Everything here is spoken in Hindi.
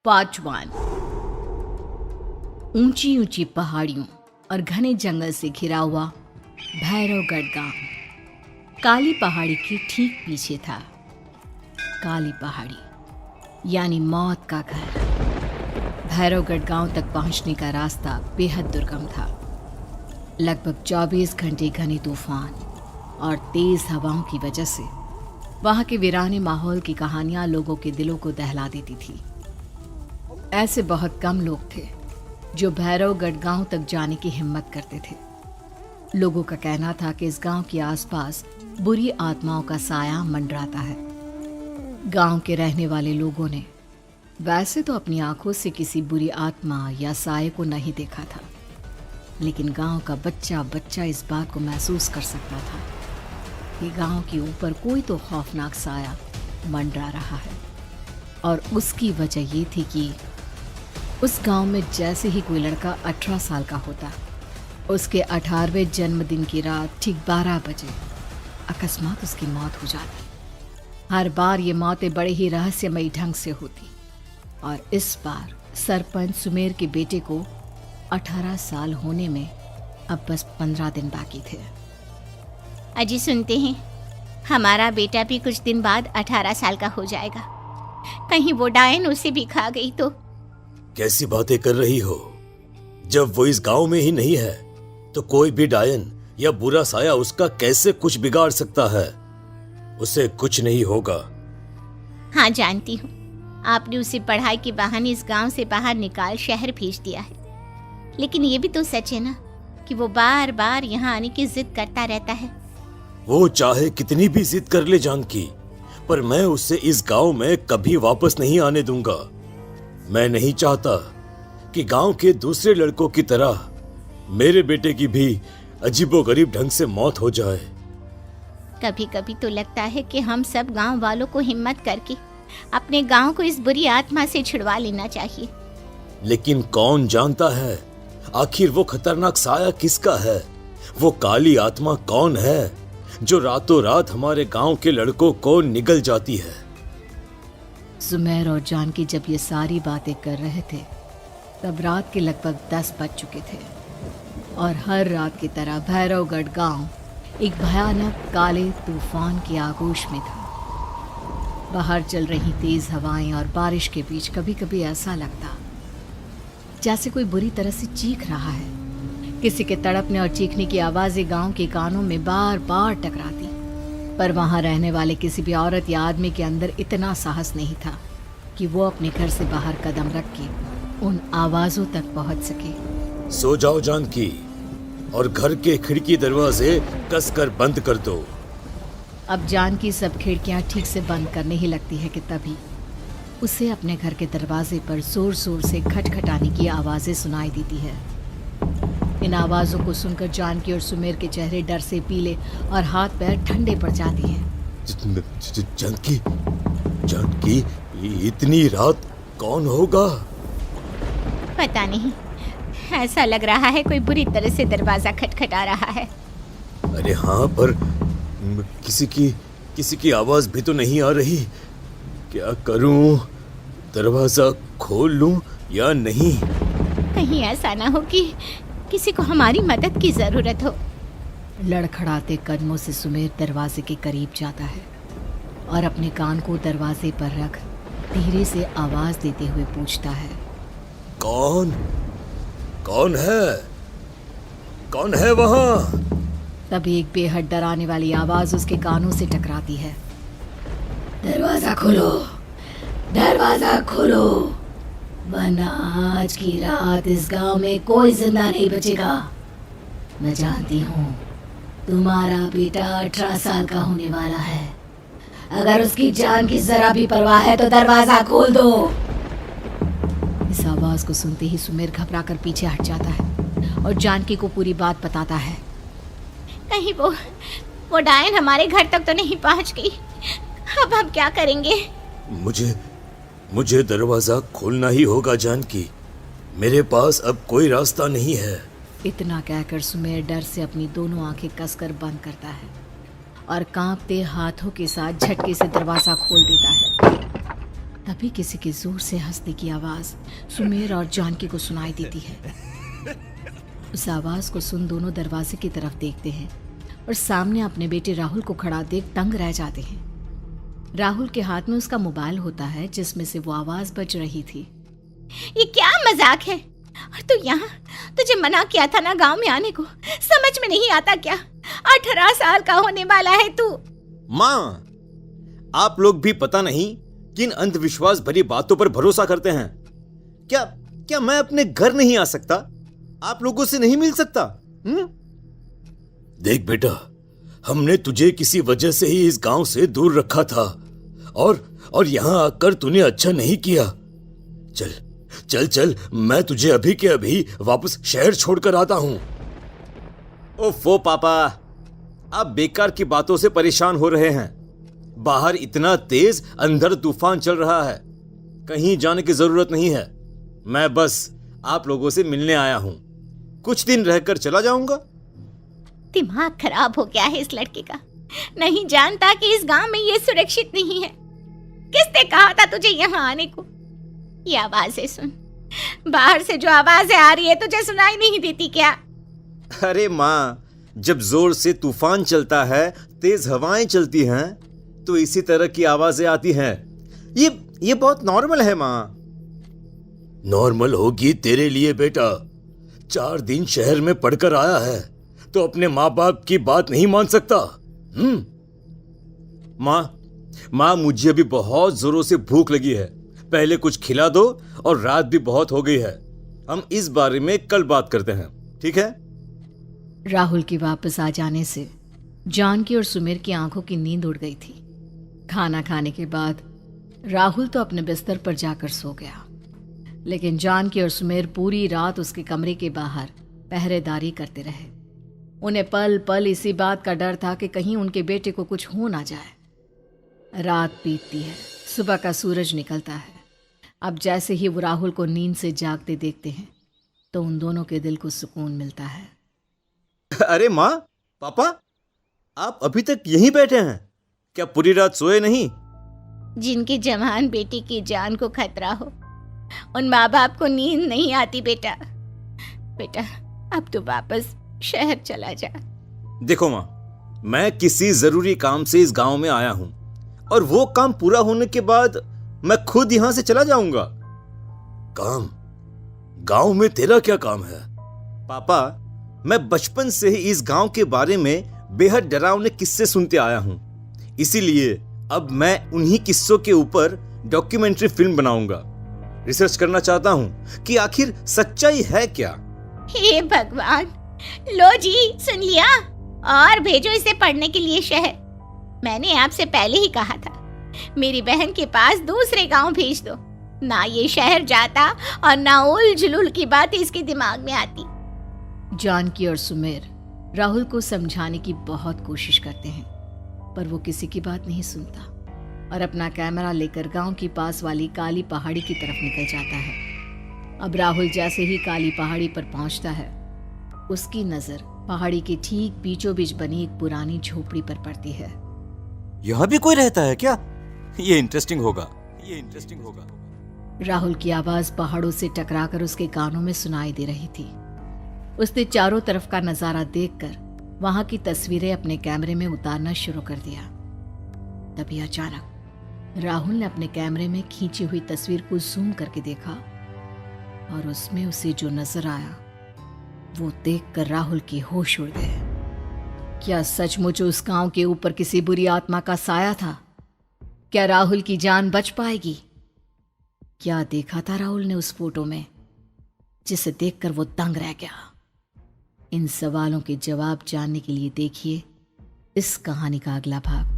पार्ट 1। ऊंची ऊंची पहाड़ियों और घने जंगल से घिरा हुआ भैरवगढ़ गांव काली पहाड़ी के ठीक पीछे था। काली पहाड़ी यानी मौत का घर। भैरवगढ़ गांव तक पहुंचने का रास्ता बेहद दुर्गम था। लगभग 24 घंटे घने तूफान और तेज हवाओं की वजह से वहां के वीराने माहौल की कहानियां लोगों के दिलों को दहला देती थी। ऐसे बहुत कम लोग थे जो भैरवगढ़ गांव तक जाने की हिम्मत करते थे। लोगों का कहना था कि इस गांव के आसपास बुरी आत्माओं का साया मंडराता है। गांव के रहने वाले लोगों ने वैसे तो अपनी आंखों से किसी बुरी आत्मा या साये को नहीं देखा था, लेकिन गांव का बच्चा बच्चा इस बात को महसूस कर सकता था कि गांव के ऊपर कोई तो खौफनाक साया मंडरा रहा है। और उसकी वजह ये थी कि उस गांव में जैसे ही कोई लड़का 18 साल का होता, उसके 18वें जन्मदिन की रात ठीक 12 बजे अकस्मात उसकी मौत हो जाती। हर बार ये मौतें बड़े ही रहस्यमयी ढंग से होती और इस बार सरपंच सुमेर के बेटे को 18 साल होने में अब बस 15 दिन बाकी थे। अजी सुनते हैं, हमारा बेटा भी कुछ दिन बाद 18 साल का हो जाएगा। कहीं वो डायन उसे भी खा गई तो। कैसी बातें कर रही हो? जब वो इस गांव में ही नहीं है तो कोई भी डायन या बुरा साया उसका कैसे कुछ बिगाड़ सकता है? उसे कुछ नहीं होगा। हाँ जानती हूँ, आपने उसे पढ़ाई के बहाने इस गांव से बाहर निकाल शहर भेज दिया है, लेकिन ये भी तो सच है ना कि वो बार बार यहाँ आने की जिद करता रहता है। वो चाहे कितनी भी जिद कर ले जानकी, पर मैं उसे इस गांव में कभी वापस नहीं आने दूंगा। मैं नहीं चाहता कि गांव के दूसरे लड़कों की तरह मेरे बेटे की भी अजीबोगरीब ढंग से मौत हो जाए। कभी कभी तो लगता है कि हम सब गांव वालों को हिम्मत करके अपने गांव को इस बुरी आत्मा से छुड़वा लेना चाहिए। लेकिन कौन जानता है आखिर वो खतरनाक साया किसका है? वो काली आत्मा कौन है जो रातों रात हमारे गांव के लड़कों को निगल जाती है? सुमेर और जानकी जब ये सारी बातें कर रहे थे तब रात के लगभग 10 बज चुके थे और हर रात की तरह भैरवगढ़ गांव एक भयानक काले तूफान की आगोश में था। बाहर चल रही तेज हवाएं और बारिश के बीच कभी कभी ऐसा लगता जैसे कोई बुरी तरह से चीख रहा है। किसी के तड़पने और चीखने की आवाजें गांव के कानों में बार बार टकराती, पर वहां रहने वाले किसी भी औरत या आदमी के अंदर इतना साहस नहीं था कि वो अपने घर से बाहर कदम रख के उन आवाजों तक पहुंच सके। सो जाओ जानकी और घर के खिड़की दरवाजे कसकर बंद कर दो। अब जानकी सब खिड़कियां ठीक से बंद करने ही लगती है कि तभी उसे अपने घर के दरवाजे पर जोर जोर से खटखटाने की आवाजें सुनाई देती है। इन आवाजों को सुनकर जानकी और सुमेर के चेहरे डर से पीले और हाथ पैर ठंडे पड़ जाते हैं। जानकी, जानकी, इतनी रात कौन होगा? पता नहीं, ऐसा लग रहा है कोई बुरी तरह से दरवाजा खटखटा रहा है। अरे हाँ, पर किसी की आवाज भी तो नहीं आ रही। क्या करूं? दरवाजा खोल लूं या नहीं? कहीं ऐसा ना हो कि किसी को हमारी मदद की जरूरत हो। लड़खड़ाते कदमों से सुमेर दरवाजे के करीब जाता है और अपने कान को दरवाजे पर रख धीरे से आवाज देते हुए पूछता है, कौन है? कौन है वहां? तभी एक बेहद डराने वाली आवाज उसके कानों से टकराती है। दरवाजा खोलो, दरवाजा खोलो, वरना आज की रात इस गांव में कोई जिंदा नहीं बचेगा। मैं जानती हूँ तुम्हारा बेटा 18 साल का होने वाला है। अगर उसकी जान की जरा भी परवाह है तो दरवाजा खोल दो। इस आवाज को सुनते ही सुमेर घबरा कर पीछे हट जाता है और जानकी को पूरी बात बताता है। कहीं वो डायन हमारे घर तक तो नहीं पहुंच गई? अब हम क्या करेंगे? मुझे दरवाजा खोलना ही होगा जानकी। मेरे पास अब कोई रास्ता नहीं है। इतना कहकर सुमेर डर से अपनी दोनों आंखें कसकर बंद करता है और कांपते हाथों के साथ झटके से दरवाजा खोल देता है। तभी किसी के जोर से हंसने की आवाज सुमेर और जानकी को सुनाई देती है। उस आवाज को सुन दोनों दरवाजे की तरफ देखते हैं और सामने अपने बेटे राहुल को खड़ा देख दंग रह जाते हैं। राहुल के हाथ में उसका मोबाइल होता है जिसमें से वो आवाज बज रही थी। ये क्या मजाक है? और तू यहाँ, तुझे मना किया था ना गांव में आने को, समझ में नहीं आता क्या? 18 साल का होने वाला है तू। माँ, आप लोग भी पता नहीं किन अंधविश्वास भरी बातों पर भरोसा करते हैं। क्या क्या मैं अपने घर नहीं आ सकता? आप लोगों से नहीं मिल सकता? देख बेटा, हमने तुझे किसी वजह से ही इस गांव से दूर रखा था और यहां आकर तूने अच्छा नहीं किया। चल चल चल, मैं तुझे अभी के अभी वापस शहर छोड़कर आता हूं। ओफो पापा, आप बेकार की बातों से परेशान हो रहे हैं। बाहर इतना तेज अंधड़ तूफान चल रहा है, कहीं जाने की जरूरत नहीं है। मैं बस आप लोगों से मिलने आया हूं, कुछ दिन रहकर चला जाऊंगा। दिमाग खराब हो गया है इस लड़के का, नहीं जानता कि इस गांव में ये सुरक्षित नहीं है। किसने कहा था तुझे यहाँ आने को? ये आवाजें सुन, बाहर से जो आवाजें आ रही है तुझे सुनाई नहीं देती क्या? अरे माँ, जब जोर से तूफान चलता है, तेज हवाएं चलती हैं, तो इसी तरह की आवाजें आती हैं। ये बहुत नॉर्मल है माँ। नॉर्मल होगी तेरे लिए बेटा। 4 दिन शहर में पढ़कर आया है तो अपने माँ बाप की बात नहीं मान सकता। माँ, मुझे अभी बहुत जोरों से भूख लगी है, पहले कुछ खिला दो, और रात भी बहुत हो गई है। हम इस बारे में कल बात करते हैं, ठीक है? राहुल के वापस आ जाने से जानकी और सुमेर की आंखों की नींद उड़ गई थी। खाना खाने के बाद राहुल तो अपने बिस्तर पर जाकर सो गया, लेकिन जानकी और सुमेर पूरी रात उसके कमरे के बाहर पहरेदारी करते रहे। उन्हें पल पल इसी बात का डर था कि कहीं उनके बेटे को कुछ हो ना जाए। रात बीतती है, सुबह का सूरज निकलता है। अब जैसे ही वो राहुल को नींद से जागते देखते हैं तो उन दोनों के दिल को सुकून मिलता है। अरे माँ, पापा, आप अभी तक यहीं बैठे हैं क्या? पूरी रात सोए नहीं? जिनकी जवान बेटी की जान को खतरा हो, उन माँ बाप को नींद नहीं आती बेटा। अब तो वापस शहर चला जा। देखो माँ, मैं किसी जरूरी काम से इस गांव में आया हूं, और वो काम पूरा होने के बाद मैं खुद यहां से चला जाऊंगा। काम? गांव में तेरा क्या काम है? पापा, मैं बचपन से ही इस गांव के बारे में बेहद डरावने किस्से सुनते आया हूं, इसीलिए अब मैं उन्हीं किस्सों के ऊपर डॉक्यूमेंट्री फिल्म बनाऊंगा। रिसर्च करना चाहता हूं कि आखिर सच्चाई है क्या। हे भगवान, लो जी, सुन लिया, और भेजो इसे पढ़ने के लिए शहर। मैंने आपसे पहले ही कहा था, मेरी बहन के पास दूसरे गांव भेज दो। ना ये शहर जाता और ना उल जुलूल की बात इसके दिमाग में आती। जानकी और सुमेर राहुल को समझाने की बहुत कोशिश करते हैं, पर वो किसी की बात नहीं सुनता और अपना कैमरा लेकर गांव की पास वाली काली पहाड़ी की तरफ निकल जाता है। अब राहुल जैसे ही काली पहाड़ी पर पहुंचता है, उसकी नजर पहाड़ी के ठीक बीचों बीच बनी एक पुरानी झोपड़ी पर पड़ती है। यहाँ भी कोई रहता है क्या? ये इंटरेस्टिंग होगा। राहुल की आवाज पहाड़ों से टकराकर उसके कानों में सुनाई दे रही थी। उसने चारों तरफ का नजारा देखकर वहां की तस्वीरें अपने कैमरे में उतारना शुरू कर दिया। तभी अचानक राहुल ने अपने कैमरे में खींची हुई तस्वीर को जूम करके देखा, और उसमें उसे जो नजर आया वो देखकर राहुल की होश उड़ गए। क्या सचमुच उस गांव के ऊपर किसी बुरी आत्मा का साया था? क्या राहुल की जान बच पाएगी? क्या देखा था राहुल ने उस फोटो में जिसे देखकर वो दंग रह गया? इन सवालों के जवाब जानने के लिए देखिए इस कहानी का अगला भाग।